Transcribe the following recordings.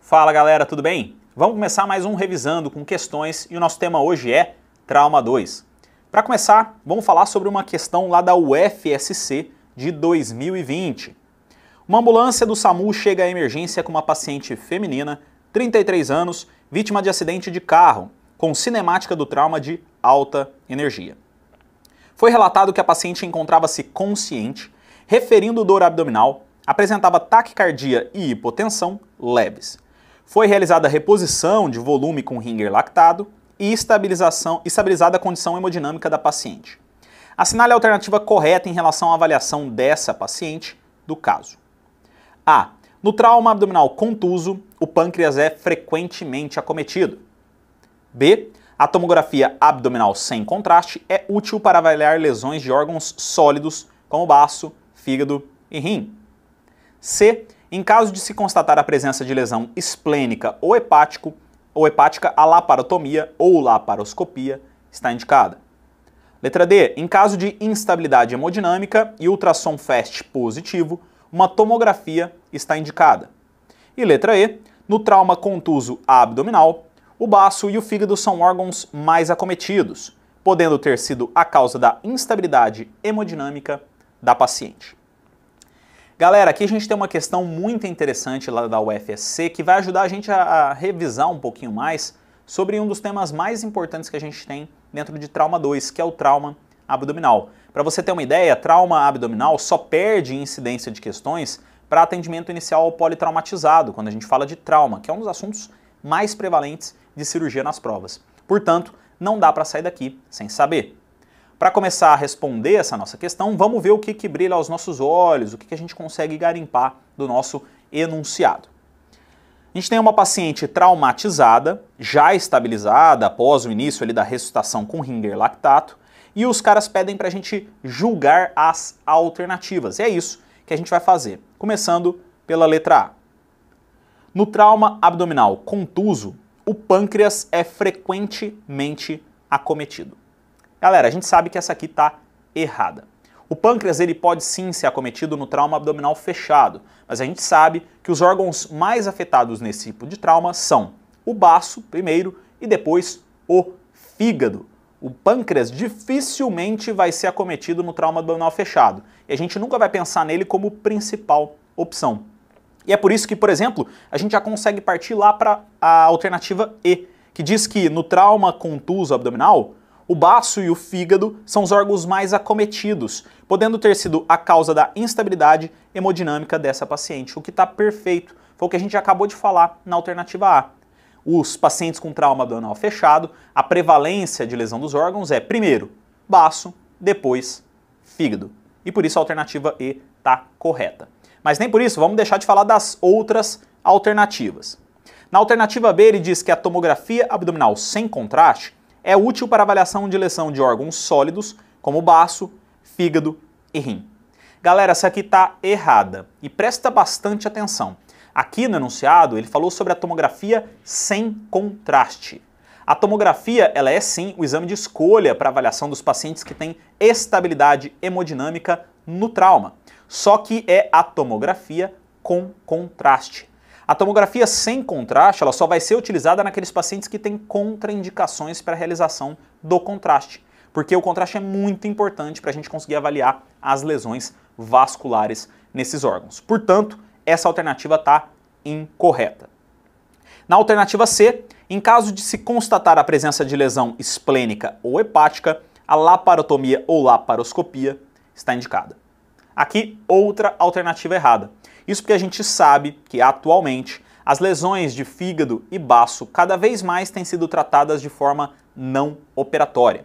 Fala galera, tudo bem? Vamos começar mais um Revisando com questões e o nosso tema hoje é Trauma 2. Para começar, vamos falar sobre uma questão lá da UFSC de 2020. Uma ambulância do SAMU chega à emergência com uma paciente feminina, 33 anos, vítima de acidente de carro, com cinemática do trauma de alta energia. Foi relatado que a paciente encontrava-se consciente, referindo dor abdominal, apresentava taquicardia e hipotensão leves. Foi realizada a reposição de volume com ringer lactado e estabilizada a condição hemodinâmica da paciente. Assinale a alternativa correta em relação à avaliação dessa paciente do caso. A. No trauma abdominal contuso, o pâncreas é frequentemente acometido. B. A tomografia abdominal sem contraste é útil para avaliar lesões de órgãos sólidos como baço, fígado e rim. C. Em caso de se constatar a presença de lesão esplênica ou hepática, a laparotomia ou laparoscopia está indicada. Letra D. Em caso de instabilidade hemodinâmica e ultrassom FAST positivo, uma tomografia está indicada. E letra E. No trauma contuso abdominal, o baço e o fígado são órgãos mais acometidos, podendo ter sido a causa da instabilidade hemodinâmica da paciente. Galera, aqui a gente tem uma questão muito interessante lá da UFSC que vai ajudar a gente a revisar um pouquinho mais sobre um dos temas mais importantes que a gente tem dentro de trauma 2, que é o trauma abdominal. Para você ter uma ideia, trauma abdominal só perde incidência de questões para atendimento inicial ao politraumatizado, quando a gente fala de trauma, que é um dos assuntos mais prevalentes de cirurgia nas provas. Portanto, não dá para sair daqui sem saber. Para começar a responder essa nossa questão, vamos ver o que brilha aos nossos olhos, o que a gente consegue garimpar do nosso enunciado. A gente tem uma paciente traumatizada, já estabilizada após o início ali da ressuscitação com ringer lactato, e os caras pedem para a gente julgar as alternativas. E é isso que a gente vai fazer, começando pela letra A. No trauma abdominal contuso, o pâncreas é frequentemente acometido. Galera, a gente sabe que essa aqui está errada. O pâncreas ele pode sim ser acometido no trauma abdominal fechado, mas a gente sabe que os órgãos mais afetados nesse tipo de trauma são o baço primeiro e depois o fígado. O pâncreas dificilmente vai ser acometido no trauma abdominal fechado e a gente nunca vai pensar nele como principal opção. E é por isso que, por exemplo, a gente já consegue partir lá para a alternativa E, que diz que no trauma contuso abdominal, o baço e o fígado são os órgãos mais acometidos, podendo ter sido a causa da instabilidade hemodinâmica dessa paciente, o que está perfeito. Foi o que a gente acabou de falar na alternativa A. Os pacientes com trauma abdominal fechado, a prevalência de lesão dos órgãos é primeiro baço, depois fígado. E por isso a alternativa E está correta. Mas nem por isso, vamos deixar de falar das outras alternativas. Na alternativa B ele diz que a tomografia abdominal sem contraste é útil para avaliação de lesão de órgãos sólidos, como baço, fígado e rim. Galera, essa aqui está errada e presta bastante atenção. Aqui no enunciado ele falou sobre a tomografia sem contraste. A tomografia ela é sim o exame de escolha para avaliação dos pacientes que têm estabilidade hemodinâmica no trauma, só que é a tomografia com contraste. A tomografia sem contraste ela só vai ser utilizada naqueles pacientes que têm contraindicações para a realização do contraste, porque o contraste é muito importante para a gente conseguir avaliar as lesões vasculares nesses órgãos. Portanto, essa alternativa está incorreta. Na alternativa C, em caso de se constatar a presença de lesão esplênica ou hepática, a laparotomia ou laparoscopia está indicada. Aqui, outra alternativa errada. Isso porque a gente sabe que, atualmente, as lesões de fígado e baço cada vez mais têm sido tratadas de forma não operatória.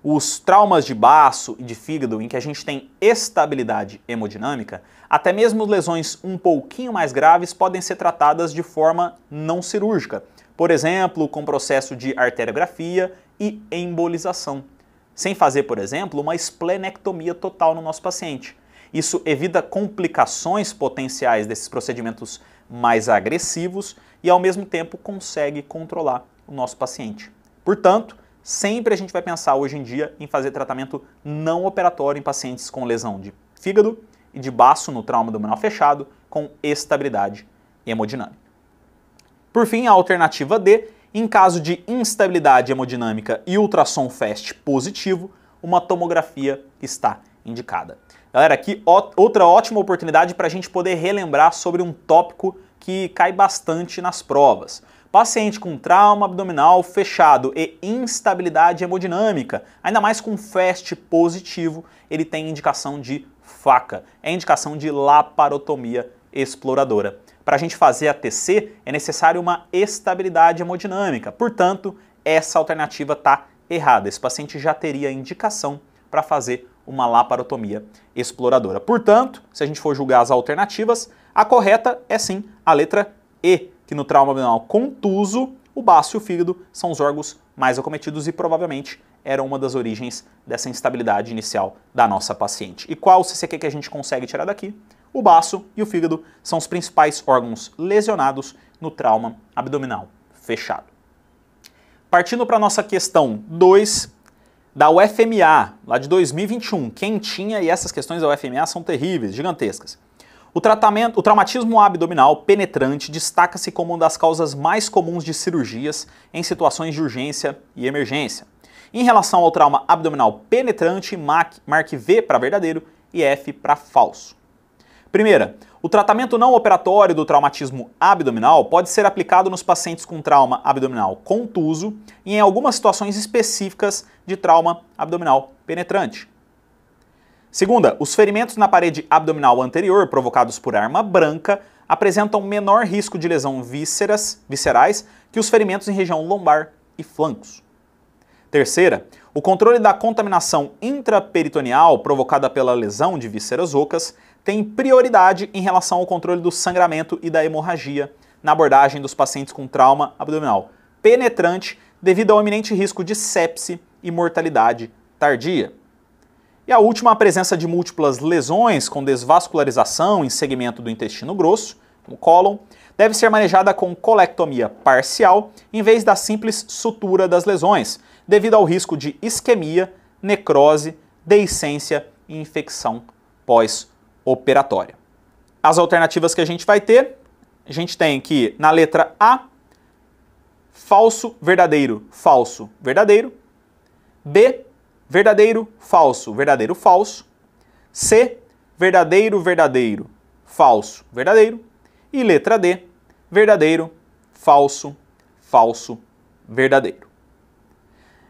Os traumas de baço e de fígado, em que a gente tem estabilidade hemodinâmica, até mesmo lesões um pouquinho mais graves podem ser tratadas de forma não cirúrgica, por exemplo, com processo de arteriografia e embolização, sem fazer, por exemplo, uma esplenectomia total no nosso paciente. Isso evita complicações potenciais desses procedimentos mais agressivos e, ao mesmo tempo, consegue controlar o nosso paciente. Portanto, sempre a gente vai pensar hoje em dia em fazer tratamento não operatório em pacientes com lesão de fígado e de baço no trauma abdominal fechado com estabilidade hemodinâmica. Por fim, a alternativa D, em caso de instabilidade hemodinâmica e ultrassom FAST positivo, uma tomografia está indicada. Galera, aqui outra ótima oportunidade para a gente poder relembrar sobre um tópico que cai bastante nas provas. Paciente com trauma abdominal fechado e instabilidade hemodinâmica, ainda mais com FAST positivo, ele tem indicação de faca, é indicação de laparotomia exploradora. Para a gente fazer a TC, é necessário uma estabilidade hemodinâmica, portanto, essa alternativa está errada. Esse paciente já teria indicação para fazer uma laparotomia exploradora. Portanto, se a gente for julgar as alternativas, a correta é sim a letra E, que no trauma abdominal contuso, o baço e o fígado são os órgãos mais acometidos e provavelmente eram uma das origens dessa instabilidade inicial da nossa paciente. E qual o CCQ que a gente consegue tirar daqui? O baço e o fígado são os principais órgãos lesionados no trauma abdominal fechado. Partindo para a nossa questão 2, da UFMA, lá de 2021, quentinha, e essas questões da UFMA são terríveis, gigantescas. O traumatismo abdominal penetrante destaca-se como uma das causas mais comuns de cirurgias em situações de urgência e emergência. Em relação ao trauma abdominal penetrante, marque V para verdadeiro e F para falso. Primeira, o tratamento não operatório do traumatismo abdominal pode ser aplicado nos pacientes com trauma abdominal contuso e em algumas situações específicas de trauma abdominal penetrante. Segunda, os ferimentos na parede abdominal anterior provocados por arma branca apresentam menor risco de lesão viscerais que os ferimentos em região lombar e flancos. Terceira, o controle da contaminação intraperitoneal provocada pela lesão de vísceras ocas tem prioridade em relação ao controle do sangramento e da hemorragia na abordagem dos pacientes com trauma abdominal penetrante devido ao iminente risco de sepse e mortalidade tardia. E a última, a presença de múltiplas lesões com desvascularização em segmento do intestino grosso, no cólon, deve ser manejada com colectomia parcial em vez da simples sutura das lesões, devido ao risco de isquemia, necrose, deiscência e infecção pós-operatória. As alternativas que a gente vai ter, a gente tem que na letra A, falso, verdadeiro, B, verdadeiro, falso, falso, C, verdadeiro, verdadeiro, falso, verdadeiro, e letra D, verdadeiro, falso, falso, verdadeiro.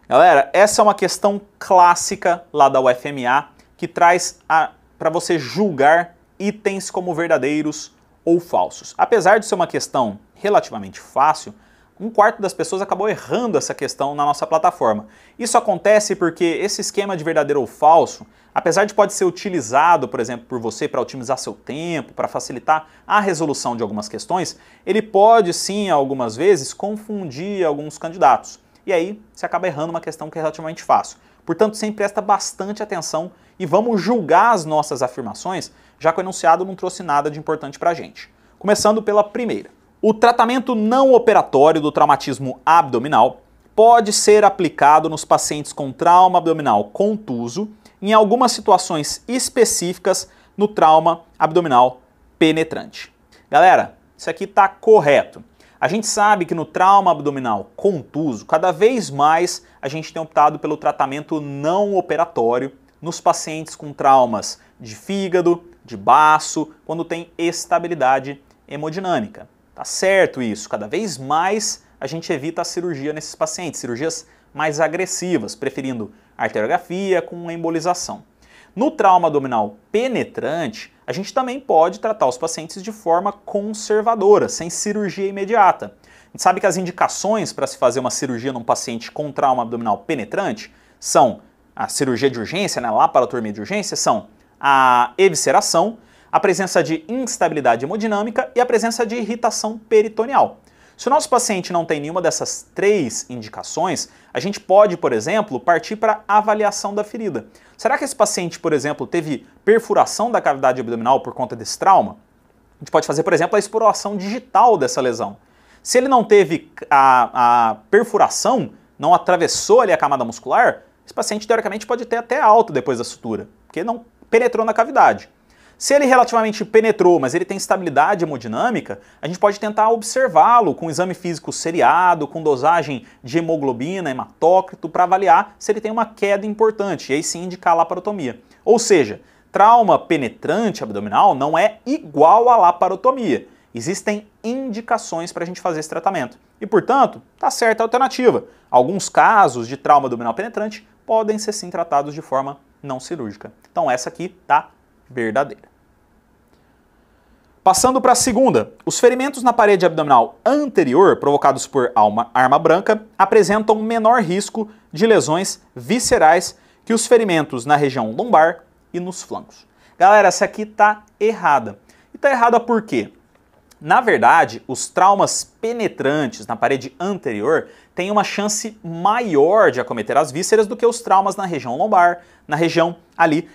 Galera, essa é uma questão clássica lá da UFMA que traz para você julgar itens como verdadeiros ou falsos. Apesar de ser uma questão relativamente fácil, 1/4 das pessoas acabou errando essa questão na nossa plataforma. Isso acontece porque esse esquema de verdadeiro ou falso, apesar de pode ser utilizado, por exemplo, por você para otimizar seu tempo, para facilitar a resolução de algumas questões, ele pode sim, algumas vezes, confundir alguns candidatos. E aí você acaba errando uma questão que é relativamente fácil. Portanto, sempre presta bastante atenção e vamos julgar as nossas afirmações, já que o enunciado não trouxe nada de importante para a gente. Começando pela primeira. O tratamento não operatório do traumatismo abdominal pode ser aplicado nos pacientes com trauma abdominal contuso em algumas situações específicas no trauma abdominal penetrante. Galera, isso aqui está correto. A gente sabe que no trauma abdominal contuso, cada vez mais a gente tem optado pelo tratamento não operatório nos pacientes com traumas de fígado, de baço, quando tem estabilidade hemodinâmica. Tá certo isso, cada vez mais a gente evita a cirurgia nesses pacientes, cirurgias mais agressivas, preferindo arteriografia com embolização. No trauma abdominal penetrante, a gente também pode tratar os pacientes de forma conservadora, sem cirurgia imediata. A gente sabe que as indicações para se fazer uma cirurgia num paciente com trauma abdominal penetrante são a cirurgia de urgência, né, laparotomia de urgência, são a evisceração, a presença de instabilidade hemodinâmica e a presença de irritação peritoneal. Se o nosso paciente não tem nenhuma dessas 3 indicações, a gente pode, por exemplo, partir para a avaliação da ferida. Será que esse paciente, por exemplo, teve perfuração da cavidade abdominal por conta desse trauma? A gente pode fazer, por exemplo, a exploração digital dessa lesão. Se ele não teve a perfuração, não atravessou ali a camada muscular, esse paciente teoricamente pode ter até alta depois da sutura, porque não penetrou na cavidade. Se ele relativamente penetrou, mas ele tem estabilidade hemodinâmica, a gente pode tentar observá-lo com exame físico seriado, com dosagem de hemoglobina, hematócrito, para avaliar se ele tem uma queda importante, e aí sim indicar a laparotomia. Ou seja, trauma penetrante abdominal não é igual à laparotomia. Existem indicações para a gente fazer esse tratamento. E, portanto, está certa a alternativa. Alguns casos de trauma abdominal penetrante podem ser sim tratados de forma não cirúrgica. Então essa aqui está verdadeira. Passando para a segunda, os ferimentos na parede abdominal anterior provocados por arma branca apresentam menor risco de lesões viscerais que os ferimentos na região lombar e nos flancos. Galera, essa aqui está errada. E está errada por quê? Na verdade, os traumas penetrantes na parede anterior têm uma chance maior de acometer as vísceras do que os traumas na região lombar, na região ali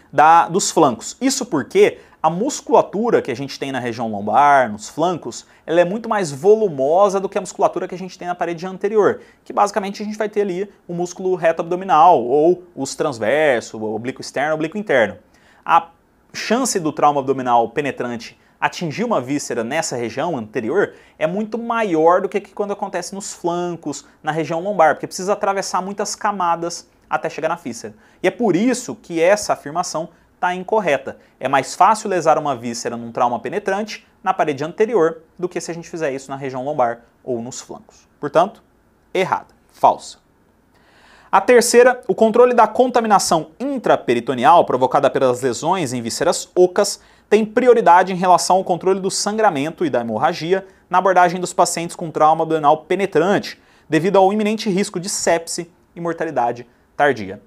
dos flancos. Isso porque a musculatura que a gente tem na região lombar, nos flancos, ela é muito mais volumosa do que a musculatura que a gente tem na parede anterior, que basicamente a gente vai ter ali o músculo reto abdominal ou os transversos, o oblíquo externo, o oblíquo interno. A chance do trauma abdominal penetrante atingir uma víscera nessa região anterior é muito maior do que quando acontece nos flancos, na região lombar, porque precisa atravessar muitas camadas até chegar na víscera. E é por isso que essa afirmação está incorreta. É mais fácil lesar uma víscera num trauma penetrante na parede anterior do que se a gente fizer isso na região lombar ou nos flancos. Portanto, errada, falsa. A terceira, o controle da contaminação intraperitoneal provocada pelas lesões em vísceras ocas tem prioridade em relação ao controle do sangramento e da hemorragia na abordagem dos pacientes com trauma abdominal penetrante, devido ao iminente risco de sepse e mortalidade tardia.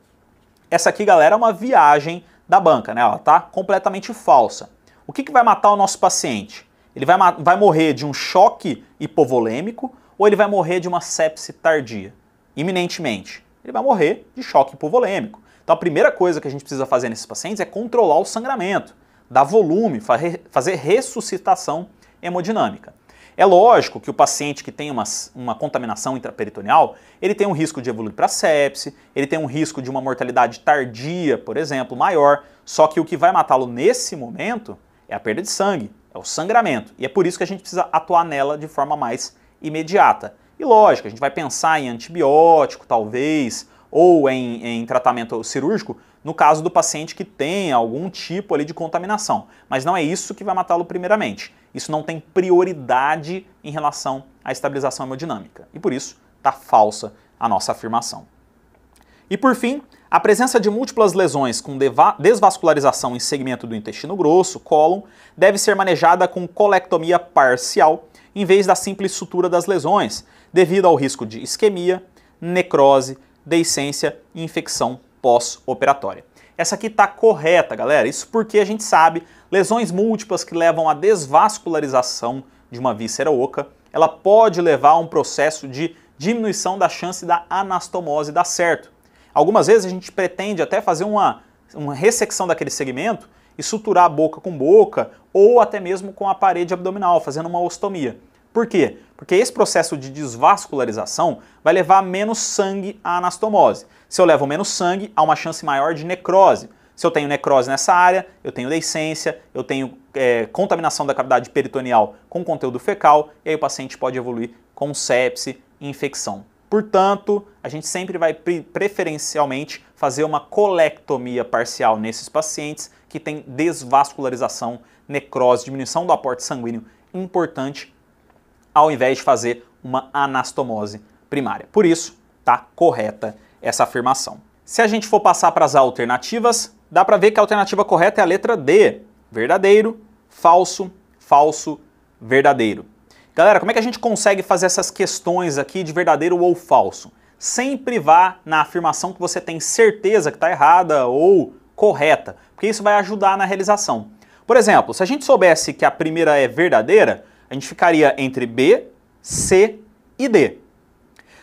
Essa aqui, galera, é uma viagem da banca, né? Ela tá completamente falsa. O que vai matar o nosso paciente? Ele vai morrer de um choque hipovolêmico ou ele vai morrer de uma sepse tardia? Iminentemente, ele vai morrer de choque hipovolêmico. Então a primeira coisa que a gente precisa fazer nesses pacientes é controlar o sangramento, dar volume, fazer ressuscitação hemodinâmica. É lógico que o paciente que tem uma contaminação intraperitoneal, ele tem um risco de evoluir para sepse, ele tem um risco de uma mortalidade tardia, por exemplo, maior, só que o que vai matá-lo nesse momento é a perda de sangue, é o sangramento, e é por isso que a gente precisa atuar nela de forma mais imediata. E lógico, a gente vai pensar em antibiótico, talvez, ou em tratamento cirúrgico, no caso do paciente que tem algum tipo ali de contaminação. Mas não é isso que vai matá-lo primeiramente. Isso não tem prioridade em relação à estabilização hemodinâmica. E por isso está falsa a nossa afirmação. E por fim, a presença de múltiplas lesões com desvascularização em segmento do intestino grosso, cólon, deve ser manejada com colectomia parcial, em vez da simples sutura das lesões, devido ao risco de isquemia, necrose, deiscência e infecção pós-operatória. Essa aqui está correta, galera. Isso porque a gente sabe, lesões múltiplas que levam à desvascularização de uma víscera oca, ela pode levar a um processo de diminuição da chance da anastomose dar certo. Algumas vezes a gente pretende até fazer uma ressecção daquele segmento e suturar boca com boca ou até mesmo com a parede abdominal, fazendo uma ostomia. Por quê? Porque esse processo de desvascularização vai levar menos sangue à anastomose. Se eu levo menos sangue, há uma chance maior de necrose. Se eu tenho necrose nessa área, eu tenho deiscência, eu tenho contaminação da cavidade peritoneal com conteúdo fecal, e aí o paciente pode evoluir com sepse e infecção. Portanto, a gente sempre vai preferencialmente fazer uma colectomia parcial nesses pacientes que têm desvascularização, necrose, diminuição do aporte sanguíneo importante, ao invés de fazer uma anastomose primária. Por isso, está correta essa afirmação. Se a gente for passar para as alternativas, dá para ver que a alternativa correta é a letra D. Verdadeiro, falso, falso, verdadeiro. Galera, como é que a gente consegue fazer essas questões aqui de verdadeiro ou falso? Sempre vá na afirmação que você tem certeza que está errada ou correta, porque isso vai ajudar na realização. Por exemplo, se a gente soubesse que a primeira é verdadeira, a gente ficaria entre B, C e D.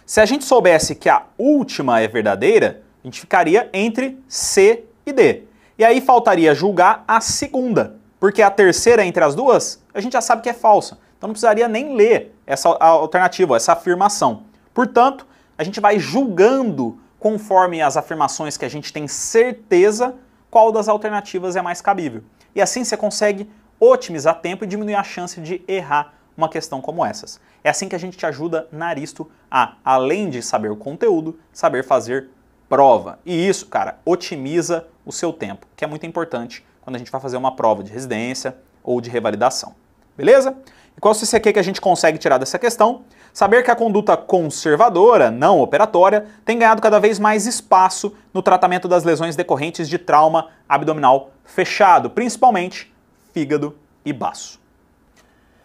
Se a gente soubesse que a última é verdadeira, a gente ficaria entre C e D. E aí faltaria julgar a segunda, porque a terceira entre as duas, a gente já sabe que é falsa. Então não precisaria nem ler essa alternativa, essa afirmação. Portanto, a gente vai julgando, conforme as afirmações que a gente tem certeza, qual das alternativas é mais cabível. E assim você consegue otimizar tempo e diminuir a chance de errar uma questão como essas. É assim que a gente te ajuda na Aristo a, além de saber o conteúdo, saber fazer prova. E isso, cara, otimiza o seu tempo, que é muito importante quando a gente vai fazer uma prova de residência ou de revalidação. Beleza? E qual o CCQ que a gente consegue tirar dessa questão? Saber que a conduta conservadora, não operatória, tem ganhado cada vez mais espaço no tratamento das lesões decorrentes de trauma abdominal fechado, principalmente fígado e baço.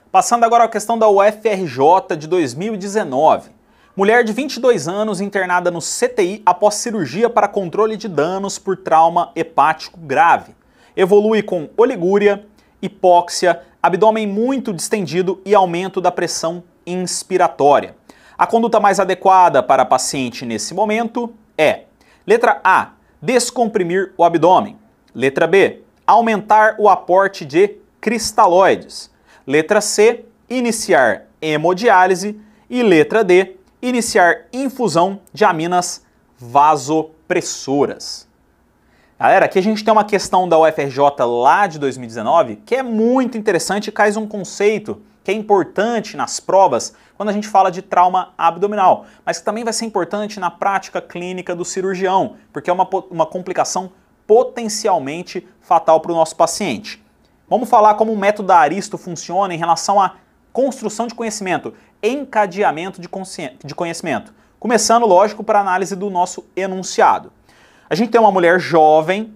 Passando agora à questão da UFRJ de 2019. Mulher de 22 anos internada no CTI após cirurgia para controle de danos por trauma hepático grave. Evolui com oligúria, hipóxia, abdômen muito distendido e aumento da pressão inspiratória. A conduta mais adequada para a paciente nesse momento é: letra A, descomprimir o abdômen. Letra B, aumentar o aporte de cristalóides. Letra C, iniciar hemodiálise. E letra D, iniciar infusão de aminas vasopressoras. Galera, aqui a gente tem uma questão da UFRJ lá de 2019 que é muito interessante e cai um conceito que é importante nas provas quando a gente fala de trauma abdominal, mas que também vai ser importante na prática clínica do cirurgião, porque é uma complicação potencialmente fatal para o nosso paciente. Vamos falar como o método da Aristo funciona em relação à construção de conhecimento, encadeamento de conhecimento. Começando, lógico, para a análise do nosso enunciado. A gente tem uma mulher jovem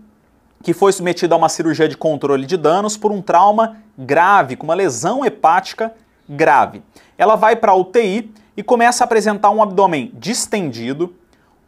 que foi submetida a uma cirurgia de controle de danos por um trauma grave, com uma lesão hepática grave. Ela vai para a UTI e começa a apresentar um abdômen distendido,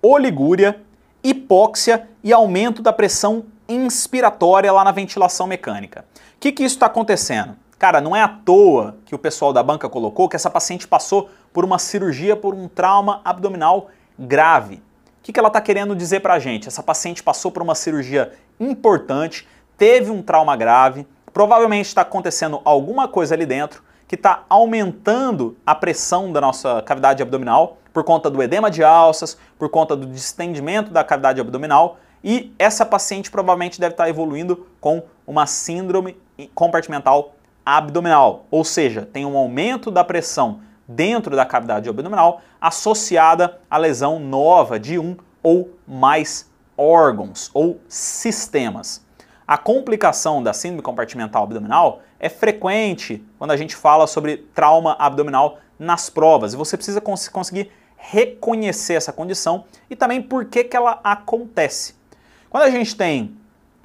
oligúria, hipóxia e aumento da pressão inspiratória lá na ventilação mecânica. O que isso está acontecendo? Cara, não é à toa que o pessoal da banca colocou que essa paciente passou por uma cirurgia por um trauma abdominal grave. O que ela está querendo dizer para a gente? Essa paciente passou por uma cirurgia importante, teve um trauma grave, provavelmente está acontecendo alguma coisa ali dentro que está aumentando a pressão da nossa cavidade abdominal por conta do edema de alças, por conta do distendimento da cavidade abdominal, e essa paciente provavelmente deve estar evoluindo com uma síndrome compartimental abdominal, ou seja, tem um aumento da pressão dentro da cavidade abdominal associada à lesão nova de um ou mais órgãos ou sistemas. A complicação da síndrome compartimental abdominal é frequente quando a gente fala sobre trauma abdominal nas provas, e você precisa conseguir reconhecer essa condição e também por que ela acontece. Quando a gente tem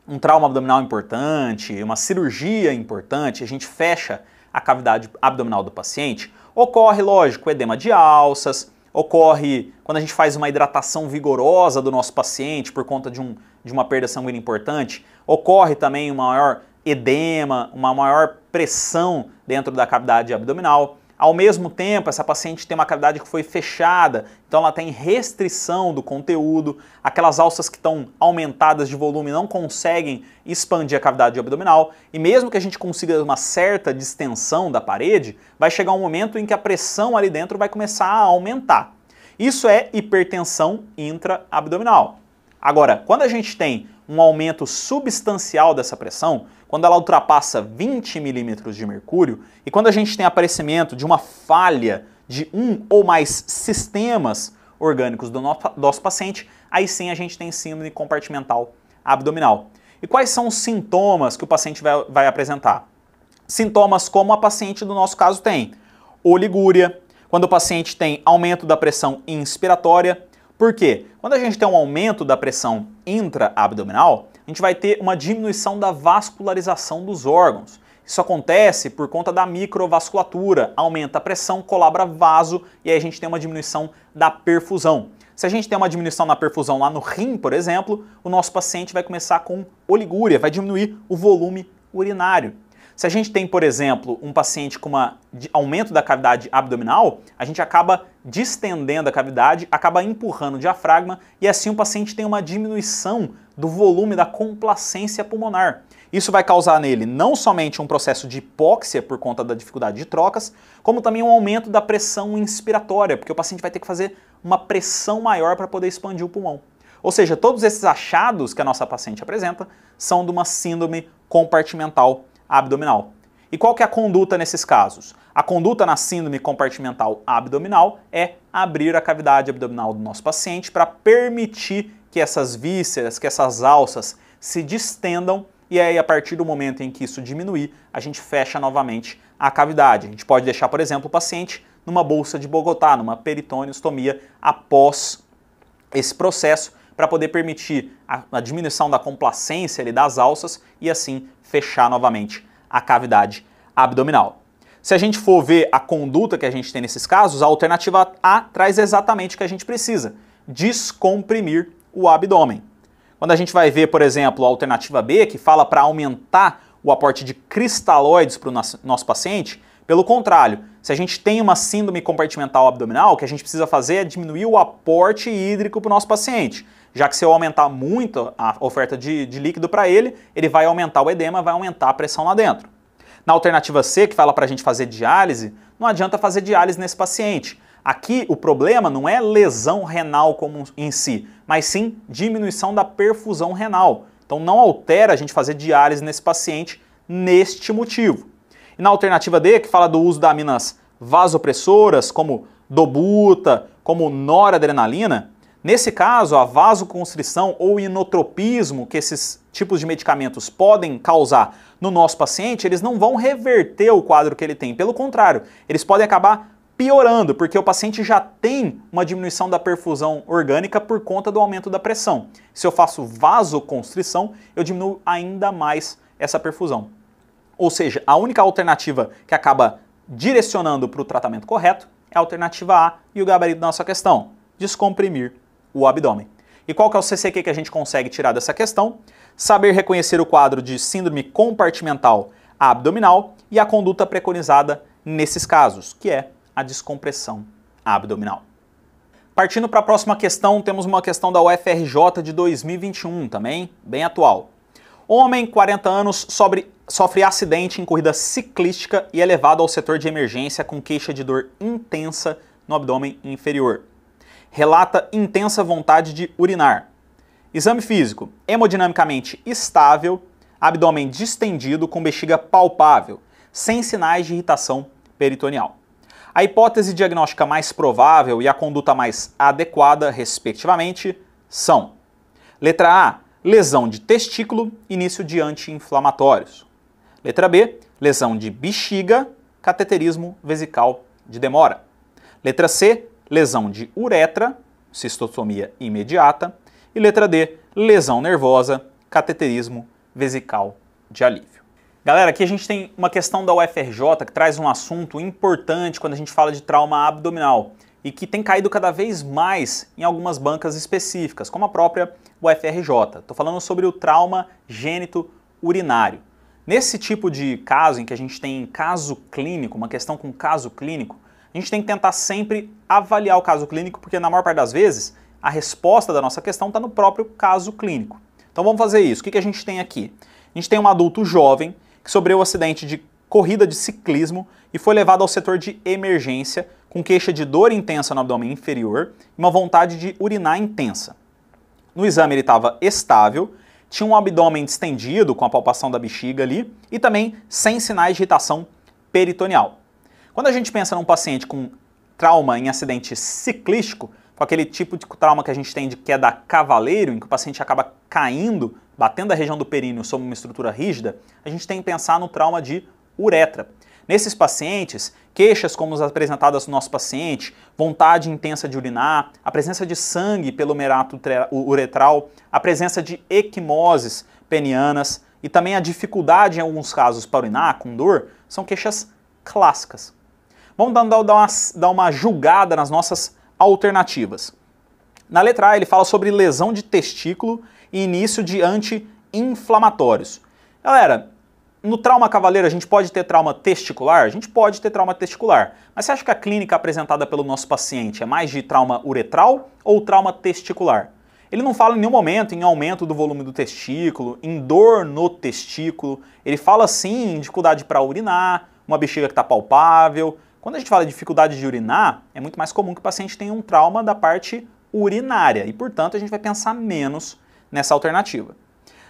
um trauma abdominal importante, uma cirurgia importante, a gente fecha a cavidade abdominal do paciente, ocorre, lógico, edema de alças, ocorre quando a gente faz uma hidratação vigorosa do nosso paciente por conta de uma perda sanguínea importante, ocorre também um maior edema, uma maior pressão dentro da cavidade abdominal. Ao mesmo tempo, essa paciente tem uma cavidade que foi fechada, então ela tem restrição do conteúdo, aquelas alças que estão aumentadas de volume não conseguem expandir a cavidade abdominal, e mesmo que a gente consiga uma certa distensão da parede, vai chegar um momento em que a pressão ali dentro vai começar a aumentar. Isso é hipertensão intra-abdominal. Agora, quando a gente tem um aumento substancial dessa pressão, quando ela ultrapassa 20 milímetros de mercúrio, e quando a gente tem aparecimento de uma falha de um ou mais sistemas orgânicos do nosso paciente, aí sim a gente tem síndrome compartimental abdominal. E quais são os sintomas que o paciente vai apresentar? Sintomas como a paciente do nosso caso tem: oligúria, quando o paciente tem aumento da pressão inspiratória. Por quê? Quando a gente tem um aumento da pressão intra-abdominal, a gente vai ter uma diminuição da vascularização dos órgãos. Isso acontece por conta da microvasculatura, aumenta a pressão, colabora vaso e aí a gente tem uma diminuição da perfusão. Se a gente tem uma diminuição na perfusão lá no rim, por exemplo, o nosso paciente vai começar com oligúria, vai diminuir o volume urinário. Se a gente tem, por exemplo, um paciente com aumento da cavidade abdominal, a gente acaba distendendo a cavidade, acaba empurrando o diafragma e assim o paciente tem uma diminuição do volume da complacência pulmonar. Isso vai causar nele não somente um processo de hipóxia por conta da dificuldade de trocas, como também um aumento da pressão inspiratória, porque o paciente vai ter que fazer uma pressão maior para poder expandir o pulmão. Ou seja, todos esses achados que a nossa paciente apresenta são de uma síndrome compartimental abdominal. E qual que é a conduta nesses casos? A conduta na síndrome compartimental abdominal é abrir a cavidade abdominal do nosso paciente para permitir que essas vísceras, que essas alças se distendam e aí a partir do momento em que isso diminuir, a gente fecha novamente a cavidade. A gente pode deixar, por exemplo, o paciente numa bolsa de Bogotá, numa peritoneostomia após esse processo para poder permitir a diminuição da complacência ali das alças e assim fechar novamente a cavidade abdominal. Se a gente for ver a conduta que a gente tem nesses casos, a alternativa A traz exatamente o que a gente precisa: descomprimir o abdômen. Quando a gente vai ver, por exemplo, a alternativa B, que fala para aumentar o aporte de cristalóides para o nosso paciente, pelo contrário, se a gente tem uma síndrome compartimental abdominal, o que a gente precisa fazer é diminuir o aporte hídrico para o nosso paciente, já que se eu aumentar muito a oferta de líquido para ele, ele vai aumentar o edema, vai aumentar a pressão lá dentro. Na alternativa C, que fala para a gente fazer diálise, não adianta fazer diálise nesse paciente. Aqui o problema não é lesão renal como em si, mas sim diminuição da perfusão renal. Então não altera a gente fazer diálise nesse paciente neste motivo. E na alternativa D, que fala do uso de aminas vasopressoras, como dobuta, como noradrenalina, nesse caso a vasoconstrição ou inotropismo que esses tipos de medicamentos podem causar no nosso paciente, eles não vão reverter o quadro que ele tem. Pelo contrário, eles podem acabar piorando, porque o paciente já tem uma diminuição da perfusão orgânica por conta do aumento da pressão. Se eu faço vasoconstrição, eu diminuo ainda mais essa perfusão. Ou seja, a única alternativa que acaba direcionando para o tratamento correto é a alternativa A e o gabarito da nossa questão: descomprimir o abdômen. E qual que é o CCQ que a gente consegue tirar dessa questão? Saber reconhecer o quadro de síndrome compartimental abdominal e a conduta preconizada nesses casos, que é a descompressão abdominal. Partindo para a próxima questão, temos uma questão da UFRJ de 2021, também bem atual. Homem, 40 anos, sofre acidente em corrida ciclística e é levado ao setor de emergência com queixa de dor intensa no abdômen inferior. Relata intensa vontade de urinar. Exame físico: hemodinamicamente estável, abdômen distendido com bexiga palpável, sem sinais de irritação peritoneal. A hipótese diagnóstica mais provável e a conduta mais adequada, respectivamente, são: letra A, lesão de testículo, início de anti-inflamatórios. Letra B, lesão de bexiga, cateterismo vesical de demora. Letra C, lesão de uretra, cistostomia imediata. E letra D, lesão nervosa, cateterismo vesical de alívio. Galera, aqui a gente tem uma questão da UFRJ que traz um assunto importante quando a gente fala de trauma abdominal e que tem caído cada vez mais em algumas bancas específicas, como a própria UFRJ. Estou falando sobre o trauma gênito urinário. Nesse tipo de caso em que a gente tem caso clínico, uma questão com caso clínico, a gente tem que tentar sempre avaliar o caso clínico, porque na maior parte das vezes a resposta da nossa questão está no próprio caso clínico. Então vamos fazer isso. O que a gente tem aqui? A gente tem um adulto jovem que sofreu um acidente de corrida de ciclismo e foi levado ao setor de emergência com queixa de dor intensa no abdômen inferior e uma vontade de urinar intensa. No exame ele estava estável, tinha um abdômen distendido com a palpação da bexiga ali e também sem sinais de irritação peritoneal. Quando a gente pensa num paciente com trauma em acidente ciclístico, com aquele tipo de trauma que a gente tem de queda cavaleiro, em que o paciente acaba caindo, batendo a região do períneo sobre uma estrutura rígida, a gente tem que pensar no trauma de uretra. Nesses pacientes, queixas como as apresentadas no nosso paciente, vontade intensa de urinar, a presença de sangue pelo merato uretral, a presença de equimoses penianas e também a dificuldade em alguns casos para urinar com dor, são queixas clássicas. Vamos dar uma julgada nas nossas alternativas. Na letra A ele fala sobre lesão de testículo e início de anti-inflamatórios. Galera, no trauma cavaleiro a gente pode ter trauma testicular? A gente pode ter trauma testicular. Mas você acha que a clínica apresentada pelo nosso paciente é mais de trauma uretral ou trauma testicular? Ele não fala em nenhum momento em aumento do volume do testículo, em dor no testículo. Ele fala sim em dificuldade para urinar, uma bexiga que está palpável. Quando a gente fala de dificuldade de urinar, é muito mais comum que o paciente tenha um trauma da parte urinária e, portanto, a gente vai pensar menos nessa alternativa.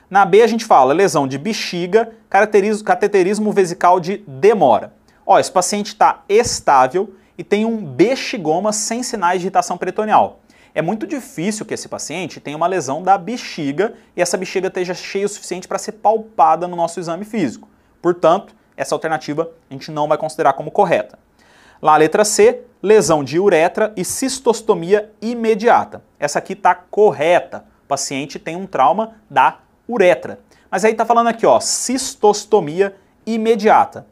Na B a gente fala lesão de bexiga, cateterismo vesical de demora. Ó, esse paciente está estável e tem um bexigoma sem sinais de irritação peritoneal. É muito difícil que esse paciente tenha uma lesão da bexiga e essa bexiga esteja cheia o suficiente para ser palpada no nosso exame físico. Portanto, essa alternativa a gente não vai considerar como correta. Lá a letra C, lesão de uretra e cistostomia imediata. Essa aqui está correta. O paciente tem um trauma da uretra. Mas aí está falando aqui, ó, cistostomia imediata.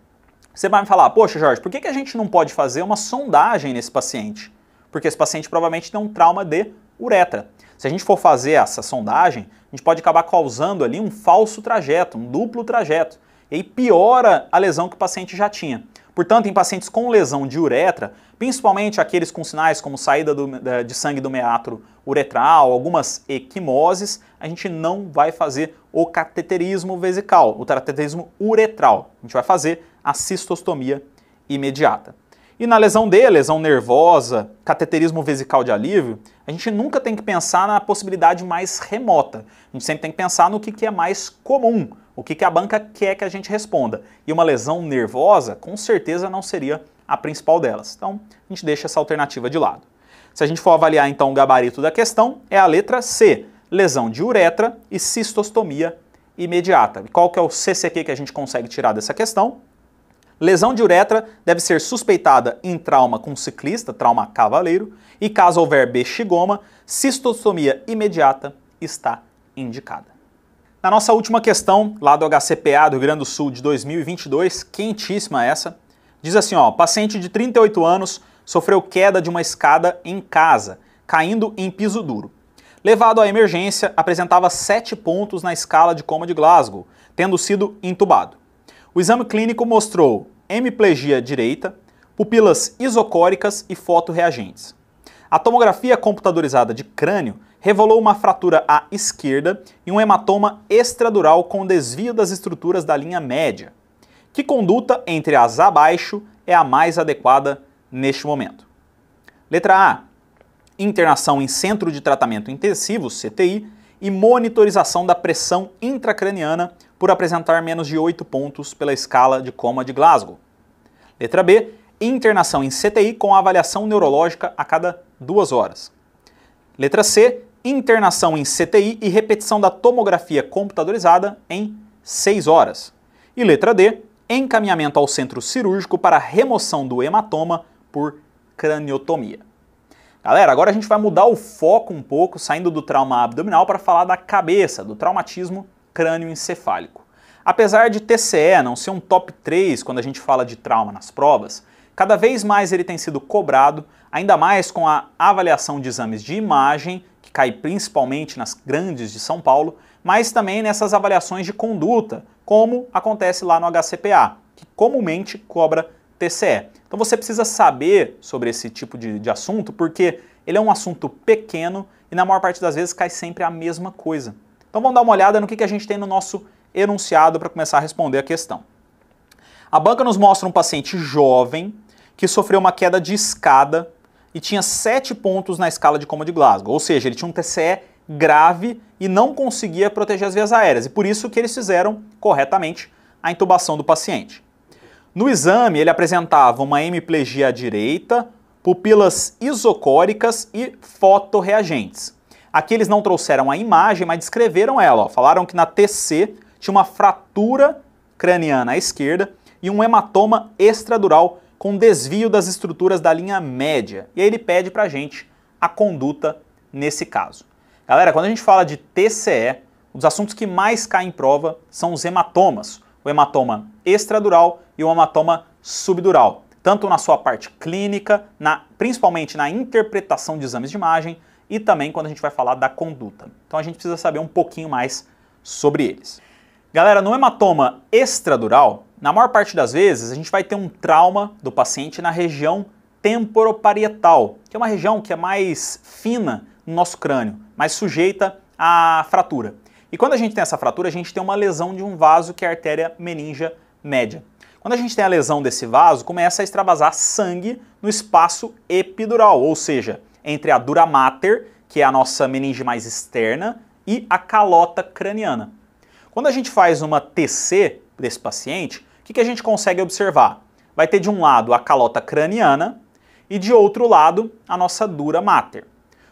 Você vai me falar, poxa Jorge, por que a gente não pode fazer uma sondagem nesse paciente? Porque esse paciente provavelmente tem um trauma de uretra. Se a gente for fazer essa sondagem, a gente pode acabar causando ali um falso trajeto, um duplo trajeto. E aí piora a lesão que o paciente já tinha. Portanto, em pacientes com lesão de uretra, principalmente aqueles com sinais como saída de sangue do meatro uretral, algumas equimoses, a gente não vai fazer o cateterismo vesical, o cateterismo uretral. A gente vai fazer a cistostomia imediata. E na lesão D, lesão nervosa, cateterismo vesical de alívio, a gente nunca tem que pensar na possibilidade mais remota. A gente sempre tem que pensar no que é mais comum, o que a banca quer que a gente responda. E uma lesão nervosa, com certeza, não seria a principal delas. Então, a gente deixa essa alternativa de lado. Se a gente for avaliar, então, o gabarito da questão, é a letra C, lesão de uretra e cistostomia imediata. E qual que é o CCQ que a gente consegue tirar dessa questão? Lesão de uretra deve ser suspeitada em trauma com ciclista, trauma cavaleiro, e caso houver bexigoma, cistostomia imediata está indicada. Na nossa última questão, lá do HCPA do Rio Grande do Sul de 2022, quentíssima essa, diz assim, ó, paciente de 38 anos sofreu queda de uma escada em casa, caindo em piso duro. Levado à emergência, apresentava 7 pontos na escala de coma de Glasgow, tendo sido intubado. O exame clínico mostrou hemiplegia direita, pupilas isocóricas e fotorreagentes. A tomografia computadorizada de crânio revelou uma fratura à esquerda e um hematoma extradural com desvio das estruturas da linha média. Que conduta entre as abaixo é a mais adequada neste momento? Letra A. Internação em centro de tratamento intensivo, CTI, e monitorização da pressão intracraniana por apresentar menos de 8 pontos pela escala de coma de Glasgow. Letra B. Internação em CTI com avaliação neurológica a cada 2 horas. Letra C. Internação em CTI e repetição da tomografia computadorizada em 6 horas. E letra D. Encaminhamento ao centro cirúrgico para remoção do hematoma por craniotomia. Galera, agora a gente vai mudar o foco um pouco, saindo do trauma abdominal para falar da cabeça, do traumatismo crânioencefálico. Apesar de TCE não ser um top 3 quando a gente fala de trauma nas provas, cada vez mais ele tem sido cobrado, ainda mais com a avaliação de exames de imagem, que cai principalmente nas grandes de São Paulo, mas também nessas avaliações de conduta, como acontece lá no HCPA, que comumente cobra TCE. Então você precisa saber sobre esse tipo de assunto, porque ele é um assunto pequeno e na maior parte das vezes cai sempre a mesma coisa. Então vamos dar uma olhada no que a gente tem no nosso enunciado para começar a responder a questão. A banca nos mostra um paciente jovem que sofreu uma queda de escada e tinha 7 pontos na escala de coma de Glasgow, ou seja, ele tinha um TCE grave e não conseguia proteger as vias aéreas, e por isso que eles fizeram corretamente a intubação do paciente. No exame, ele apresentava uma hemiplegia à direita, pupilas isocóricas e fotorreagentes. Aqui eles não trouxeram a imagem, mas descreveram ela. Ó. Falaram que na TC tinha uma fratura craniana à esquerda e um hematoma extradural com desvio das estruturas da linha média. E aí ele pede pra gente a conduta nesse caso. Galera, quando a gente fala de TCE, os assuntos que mais caem em prova são os hematomas. O hematoma extradural e o hematoma subdural, tanto na sua parte clínica, principalmente na interpretação de exames de imagem e também quando a gente vai falar da conduta. Então a gente precisa saber um pouquinho mais sobre eles. Galera, no hematoma extradural, na maior parte das vezes, a gente vai ter um trauma do paciente na região temporoparietal, que é uma região que é mais fina no nosso crânio, mais sujeita à fratura. E quando a gente tem essa fratura, a gente tem uma lesão de um vaso que é a artéria meningia média. Quando a gente tem a lesão desse vaso, começa a extravasar sangue no espaço epidural, ou seja, entre a dura mater, que é a nossa meninge mais externa, e a calota craniana. Quando a gente faz uma TC desse paciente, o que a gente consegue observar? Vai ter de um lado a calota craniana e de outro lado a nossa dura mater.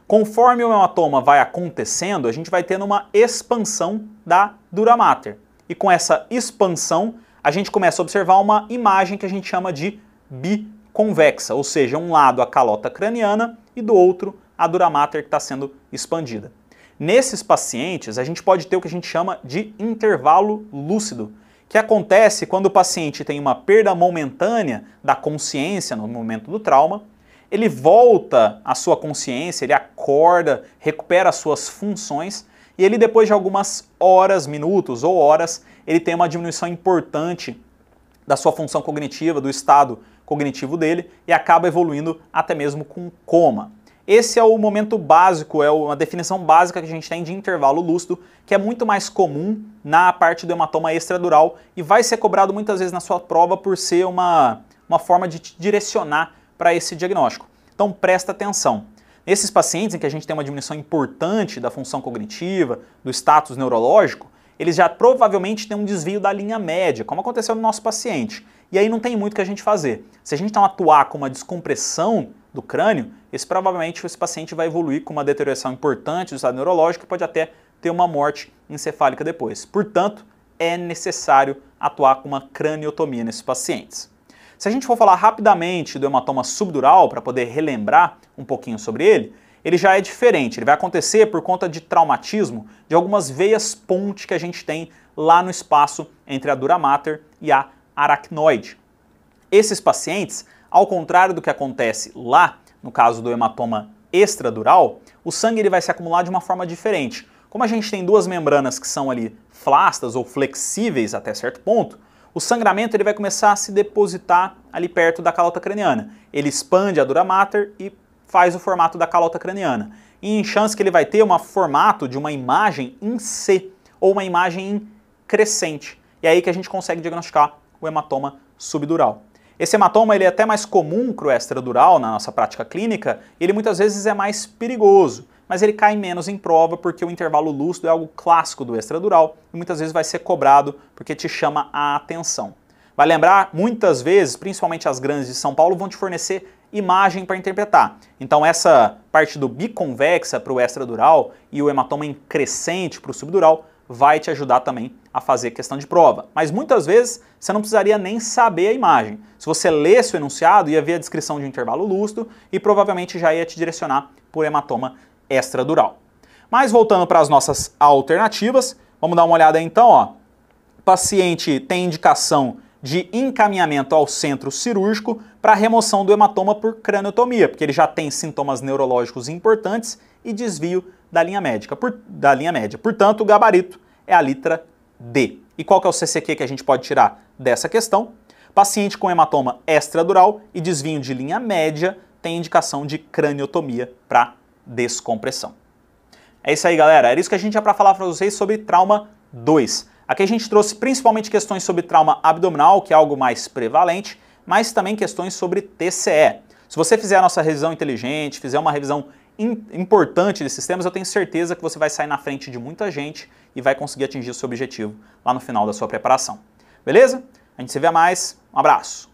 Conforme o hematoma vai acontecendo, a gente vai tendo uma expansão da dura mater. E com essa expansão, a gente começa a observar uma imagem que a gente chama de biconvexa, ou seja, um lado a calota craniana e do outro a dura mater que está sendo expandida. Nesses pacientes, a gente pode ter o que a gente chama de intervalo lúcido, que acontece quando o paciente tem uma perda momentânea da consciência no momento do trauma, ele volta à sua consciência, ele acorda, recupera as suas funções e ele depois de algumas horas, minutos ou horas, ele tem uma diminuição importante da sua função cognitiva, do estado cognitivo dele e acaba evoluindo até mesmo com coma. Esse é o momento básico, é uma definição básica que a gente tem de intervalo lúcido, que é muito mais comum na parte do hematoma extradural e vai ser cobrado muitas vezes na sua prova por ser uma forma de te direcionar para esse diagnóstico. Então presta atenção. Nesses pacientes em que a gente tem uma diminuição importante da função cognitiva, do status neurológico, eles já provavelmente têm um desvio da linha média, como aconteceu no nosso paciente. E aí não tem muito o que a gente fazer. Se a gente então atuar com uma descompressão do crânio, provavelmente esse paciente vai evoluir com uma deterioração importante do estado neurológico e pode até ter uma morte encefálica depois. Portanto, é necessário atuar com uma craniotomia nesses pacientes. Se a gente for falar rapidamente do hematoma subdural, para poder relembrar um pouquinho sobre ele já é diferente. Ele vai acontecer por conta de traumatismo de algumas veias ponte que a gente tem lá no espaço entre a dura mater e a aracnoide. Esses pacientes, ao contrário do que acontece lá, no caso do hematoma extradural, o sangue ele vai se acumular de uma forma diferente. Como a gente tem duas membranas que são ali flastas ou flexíveis até certo ponto, o sangramento ele vai começar a se depositar ali perto da calota craniana. Ele expande a dura mater e faz o formato da calota craniana. E em chance que ele vai ter um formato de uma imagem em C ou uma imagem em crescente. E é aí que a gente consegue diagnosticar o hematoma subdural. Esse hematoma ele é até mais comum que o extradural na nossa prática clínica, ele muitas vezes é mais perigoso, mas ele cai menos em prova porque o intervalo lúcido é algo clássico do extradural e muitas vezes vai ser cobrado porque te chama a atenção. Vai lembrar, muitas vezes, principalmente as grandes de São Paulo, vão te fornecer imagem para interpretar. Então essa parte do biconvexa para o extradural e o hematoma em crescente para o subdural vai te ajudar também a fazer questão de prova. Mas muitas vezes você não precisaria nem saber a imagem. Se você lesse o enunciado, ia ver a descrição de um intervalo lúcido e provavelmente já ia te direcionar por hematoma extradural. Mas voltando para as nossas alternativas, vamos dar uma olhada aí, então. O paciente tem indicação de encaminhamento ao centro cirúrgico para remoção do hematoma por craniotomia, porque ele já tem sintomas neurológicos importantes e desvio da linha média. Portanto, o gabarito é a letra D. E qual que é o CCQ que a gente pode tirar dessa questão? Paciente com hematoma extradural e desvio de linha média tem indicação de craniotomia para descompressão. É isso aí, galera. Era isso que a gente tinha para falar para vocês sobre trauma 2. Aqui a gente trouxe principalmente questões sobre trauma abdominal, que é algo mais prevalente, mas também questões sobre TCE. Se você fizer a nossa revisão inteligente, fizer uma revisão importante desses temas, eu tenho certeza que você vai sair na frente de muita gente e vai conseguir atingir o seu objetivo lá no final da sua preparação. Beleza? A gente se vê mais. Um abraço!